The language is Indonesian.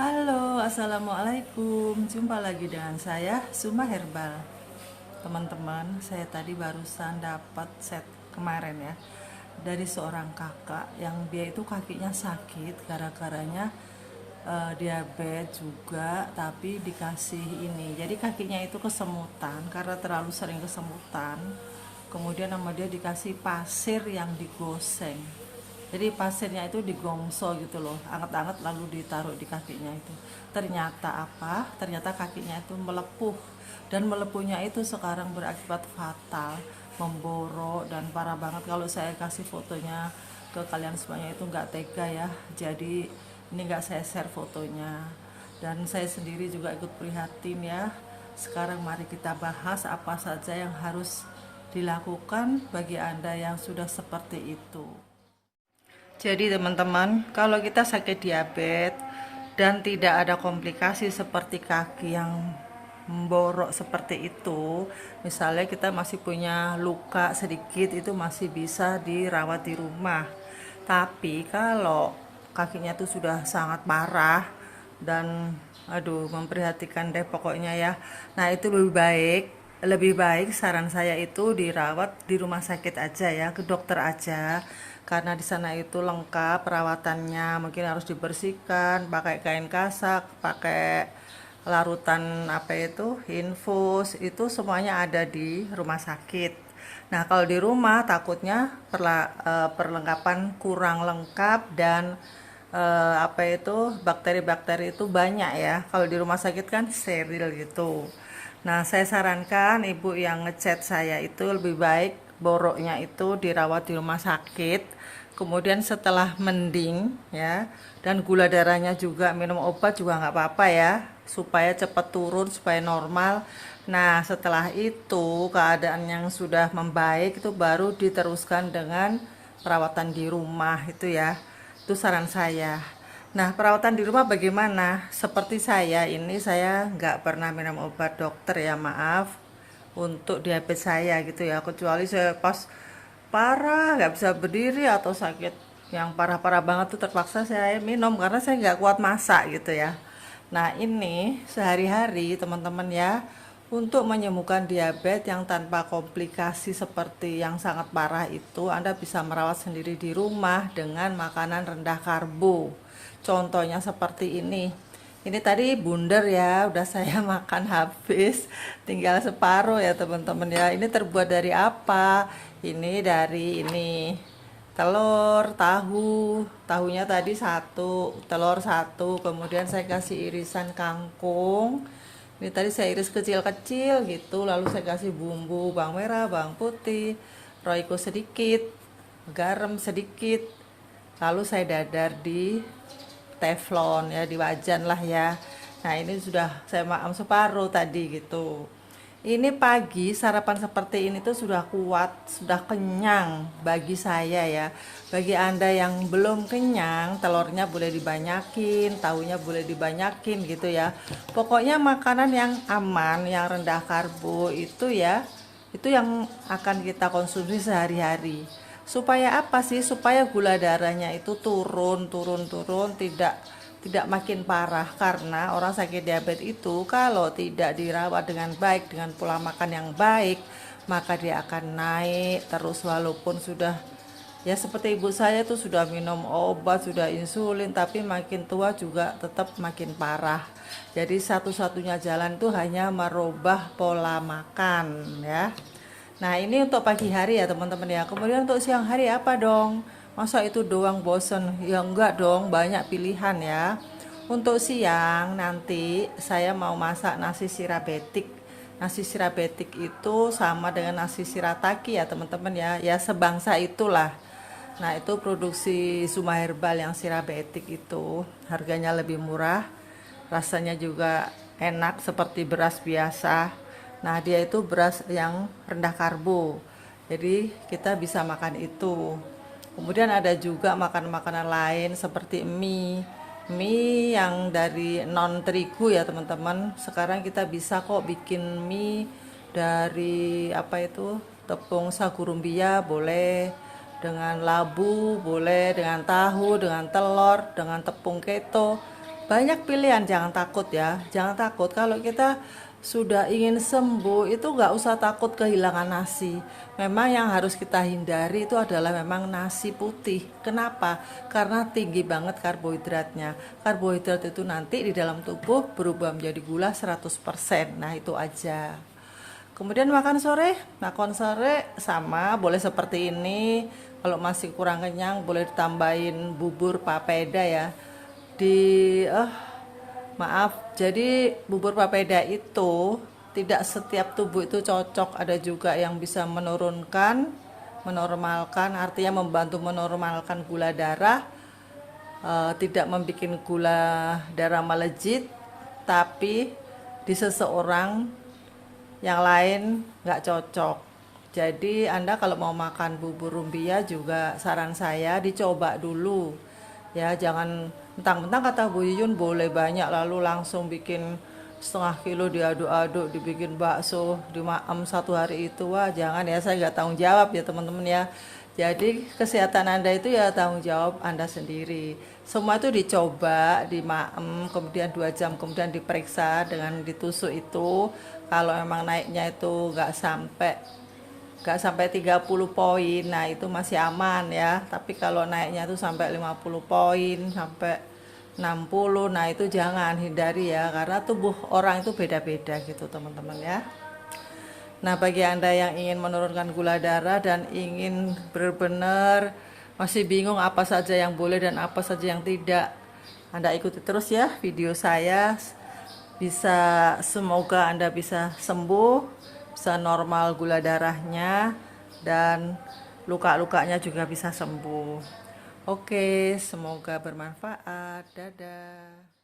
Halo, assalamualaikum. Jumpa lagi dengan saya, Suma Herbal. Teman-teman, saya tadi barusan dapat set kemarin ya dari seorang kakak yang dia itu kakinya sakit gara-garanya diabetes juga, tapi dikasih ini. Jadi kakinya itu kesemutan karena terlalu sering kesemutan. Kemudian sama dia dikasih pasir yang digoseng. Jadi pasirnya itu digongso gitu loh, anget-anget lalu ditaruh di kakinya itu. Ternyata apa? Ternyata kakinya itu melepuh, dan melepuhnya itu sekarang berakibat fatal, memborok dan parah banget. Kalau saya kasih fotonya ke kalian semuanya itu nggak tega ya. Jadi ini nggak saya share fotonya, dan saya sendiri juga ikut prihatin ya. Sekarang mari kita bahas apa saja yang harus dilakukan bagi Anda yang sudah seperti itu. Jadi teman-teman, kalau kita sakit diabetes dan tidak ada komplikasi seperti kaki yang memborok seperti itu, misalnya kita masih punya luka sedikit, itu masih bisa dirawat di rumah. Tapi kalau kakinya itu sudah sangat parah dan aduh memprihatinkan deh pokoknya ya. Nah, itu lebih baik saran saya itu dirawat di rumah sakit aja ya, ke dokter aja, karena di sana itu lengkap perawatannya. Mungkin harus dibersihkan pakai kain kasak, pakai larutan apa itu infus, itu semuanya ada di rumah sakit. Nah, kalau di rumah takutnya perlengkapan kurang lengkap, dan apa itu bakteri-bakteri itu banyak ya. Kalau di rumah sakit kan steril gitu. Nah, saya sarankan ibu yang ngechat saya itu lebih baik boroknya itu dirawat di rumah sakit. Kemudian setelah mending ya, dan gula darahnya juga minum obat juga nggak apa-apa ya, supaya cepat turun, supaya normal. Nah, setelah itu keadaan yang sudah membaik itu baru diteruskan dengan perawatan di rumah itu ya. Itu saran saya. Nah, perawatan di rumah bagaimana? Seperti saya ini, saya nggak pernah minum obat dokter ya, maaf. Untuk diabetes saya gitu ya. Kecuali saya pas parah, nggak bisa berdiri atau sakit yang parah-parah banget tuh terpaksa saya minum karena saya nggak kuat masak gitu ya. Nah, ini sehari-hari teman-teman ya, untuk menyembuhkan diabetes yang tanpa komplikasi seperti yang sangat parah itu, Anda bisa merawat sendiri di rumah dengan makanan rendah karbo. Contohnya seperti ini. Ini tadi bundar ya, udah saya makan habis, tinggal separuh ya teman-teman ya. Ini terbuat dari apa? Ini dari ini telur, tahunya tadi satu, telur satu, kemudian saya kasih irisan kangkung. Ini tadi saya iris kecil-kecil gitu, lalu saya kasih bumbu bawang merah, bawang putih, roiko sedikit, garam sedikit, lalu saya dadar di teflon ya, di wajan lah ya. Nah, ini sudah saya makan separuh tadi gitu. Ini pagi sarapan seperti ini tuh sudah kuat, sudah kenyang bagi saya ya. Bagi Anda yang belum kenyang, telurnya boleh dibanyakin, tahunya boleh dibanyakin gitu ya. Pokoknya makanan yang aman, yang rendah karbo itu ya, itu yang akan kita konsumsi sehari-hari. Supaya apa sih? Supaya gula darahnya itu turun, tidak makin parah. Karena orang sakit diabetes itu kalau tidak dirawat dengan baik, dengan pola makan yang baik, maka dia akan naik terus, walaupun sudah ya seperti ibu saya tuh sudah minum obat, sudah insulin, tapi makin tua juga tetap makin parah. Jadi satu-satunya jalan itu hanya merubah pola makan ya. Nah, ini untuk pagi hari ya teman-teman ya. Kemudian untuk siang hari apa dong? Masa itu doang bosen? Ya enggak dong, banyak pilihan ya. Untuk siang nanti saya mau masak nasi sirabetik. Nasi sirabetik itu sama dengan nasi shirataki ya teman-teman ya. Ya sebangsa itulah. Nah, itu produksi Suma Herbal yang sirabetik itu. Harganya lebih murah, rasanya juga enak seperti beras biasa. Nah, dia itu beras yang rendah karbo, jadi kita bisa makan itu. Kemudian ada juga makanan-makanan lain seperti mie yang dari non terigu ya teman-teman. Sekarang kita bisa kok bikin mie dari apa itu, tepung sagu rumbia boleh, dengan labu boleh, dengan tahu, dengan telur, dengan tepung keto. banyak pilihan, jangan takut ya, jangan takut. Kalau kita sudah ingin sembuh itu nggak usah takut kehilangan nasi. Memang yang harus kita hindari itu adalah memang nasi putih. Kenapa? Karena tinggi banget karbohidratnya. Karbohidrat itu nanti di dalam tubuh berubah menjadi gula 100%. Nah itu aja. Kemudian makan sore sama boleh seperti ini. Kalau masih kurang kenyang boleh ditambahin bubur papeda ya. Di Maaf, jadi bubur papeda itu tidak setiap tubuh itu cocok. Ada juga yang bisa menormalkan, artinya membantu menormalkan gula darah, tidak membuat gula darah melejit, tapi di seseorang yang lain nggak cocok. Jadi Anda kalau mau makan bubur rumbia juga saran saya dicoba dulu. Ya, jangan mentang-mentang kata Bu Yuyun boleh banyak lalu langsung bikin setengah kilo diaduk-aduk dibikin bakso dimaem satu hari itu. Wah jangan ya, saya nggak tanggung jawab ya teman-teman ya. Jadi kesehatan Anda itu ya tanggung jawab Anda sendiri. Semua itu dicoba dimaem, kemudian 2 jam kemudian diperiksa dengan ditusuk itu. Kalau memang naiknya itu nggak sampai 30 poin, nah itu masih aman ya. Tapi kalau naiknya itu sampai 50 poin, sampai 60, nah itu jangan, hindari ya, karena tubuh orang itu beda-beda gitu teman-teman ya. Nah bagi Anda yang ingin menurunkan gula darah dan ingin benar-benar masih bingung apa saja yang boleh dan apa saja yang tidak, Anda ikuti terus ya video saya. Semoga Anda bisa sembuh, bisa normal gula darahnya, dan luka-lukanya juga bisa sembuh. Oke, semoga bermanfaat. Dadah.